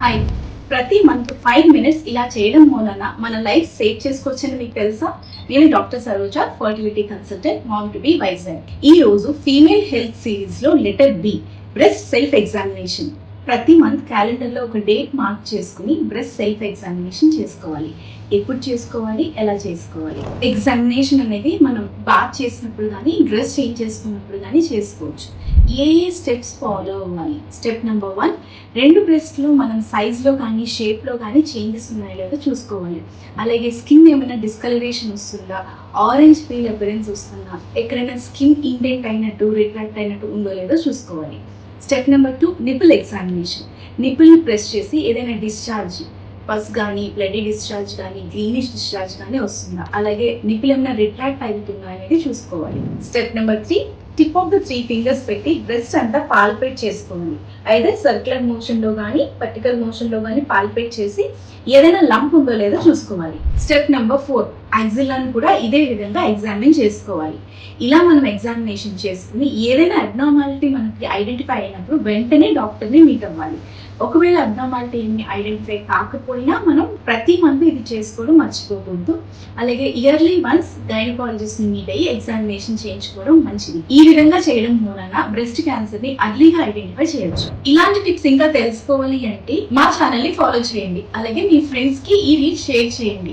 Hi. ప్రతి month 5 minutes ఇలా చేయడం మూలన మన లైఫ్ సేవ్ చేసుకోవచ్చని మీకు తెలుసా? నేను doctor Saroja, fertility consultant, mom to be Vizag. ఈ రోజు ఫీమేల్ హెల్త్ సిరీస్ లో letter B, breast self examination. ప్రతి మంత్ క్యాలెండర్లో ఒక డేట్ మార్క్ చేసుకుని బ్రెస్ట్ సెల్ఫ్ ఎగ్జామినేషన్ చేసుకోవాలి. ఎప్పుడు చేసుకోవాలి, ఎలా చేసుకోవాలి? ఎగ్జామినేషన్ అనేది మనం బాత్ చేసినప్పుడు కానీ, డ్రెస్ చేంజ్ చేసుకున్నప్పుడు కానీ చేసుకోవచ్చు. ఏ స్టెప్స్ ఫాలో అవ్వాలి? స్టెప్ నెంబర్ 1, 2 బ్రెస్ట్లో మనం సైజ్లో కానీ, షేప్లో కానీ చేంజెస్ ఉన్నాయో లేదో చూసుకోవాలి. అలాగే స్కిన్ ఏమైనా డిస్కలరేషన్ వస్తుందా, ఆరెంజ్ పీల్ అపిరెన్స్ వస్తుందా, ఎక్కడైనా స్కిన్ ఇండెంట్ అయినట్టు, రిట్రాక్ట్ అయినట్టు ఉందో లేదో చూసుకోవాలి. Step number 2, nipple examination. నిపుల్ని ప్రెస్ చేసి ఏదైనా డిశ్చార్జ్, పస్ కానీ, బ్లడీ డిశ్చార్జ్ కానీ, గ్రీనిష్ డిశ్చార్జ్ కానీ వస్తుందా, అలాగే నిపుల్ ఏమైనా రిట్రాక్ట్ అవుతుందా అనేది చూసుకోవాలి. Step number 3, tip of the 3 fingers పెట్టి బ్రెస్ట్ అంతా పాల్పేట్ చేసుకోవాలి. అయితే సర్క్యులర్ మోషన్లో కానీ, వర్టికల్ మోషన్లో కానీ పాల్పేట్ చేసి ఏదైనా లంప్ ఉందో లేదో చూసుకోవాలి. స్టెప్ నెంబర్ 4, యాక్సిల్లాని కూడా ఇదే విధంగా ఎగ్జామిన్ చేసుకోవాలి. ఇలా మనం ఎగ్జామినేషన్ చేసుకుని ఏదైనా అబ్నార్మాలిటీ మనకి ఐడెంటిఫై అయినప్పుడు వెంటనే డాక్టర్ని మీట్ అవ్వాలి. ఒకవేళ అబ్నార్మాలిటీ ఏమి ఐడెంటిఫై కాకపోయినా మనం ప్రతి మంత్ ఇది చేసుకోవడం మర్చిపోకూడదు. అలాగే ఇయర్లీ వన్స్ గైనకాలజిస్ట్ని మీట్ అయ్యి ఎగ్జామినేషన్ చేయించుకోవడం మంచిది. ఈ విధంగా చేయడం మూలన బ్రెస్ట్ క్యాన్సర్ని అర్లీగా ఐడెంటిఫై చేయొచ్చు. ఇలాంటి టిప్స్ ఇంకా తెలుసుకోవాలి అంటే మా ఛానల్ని ఫాలో చేయండి. అలాగే మీ ఫ్రెండ్స్కి ఈ రీచ్ షేర్ చేయండి.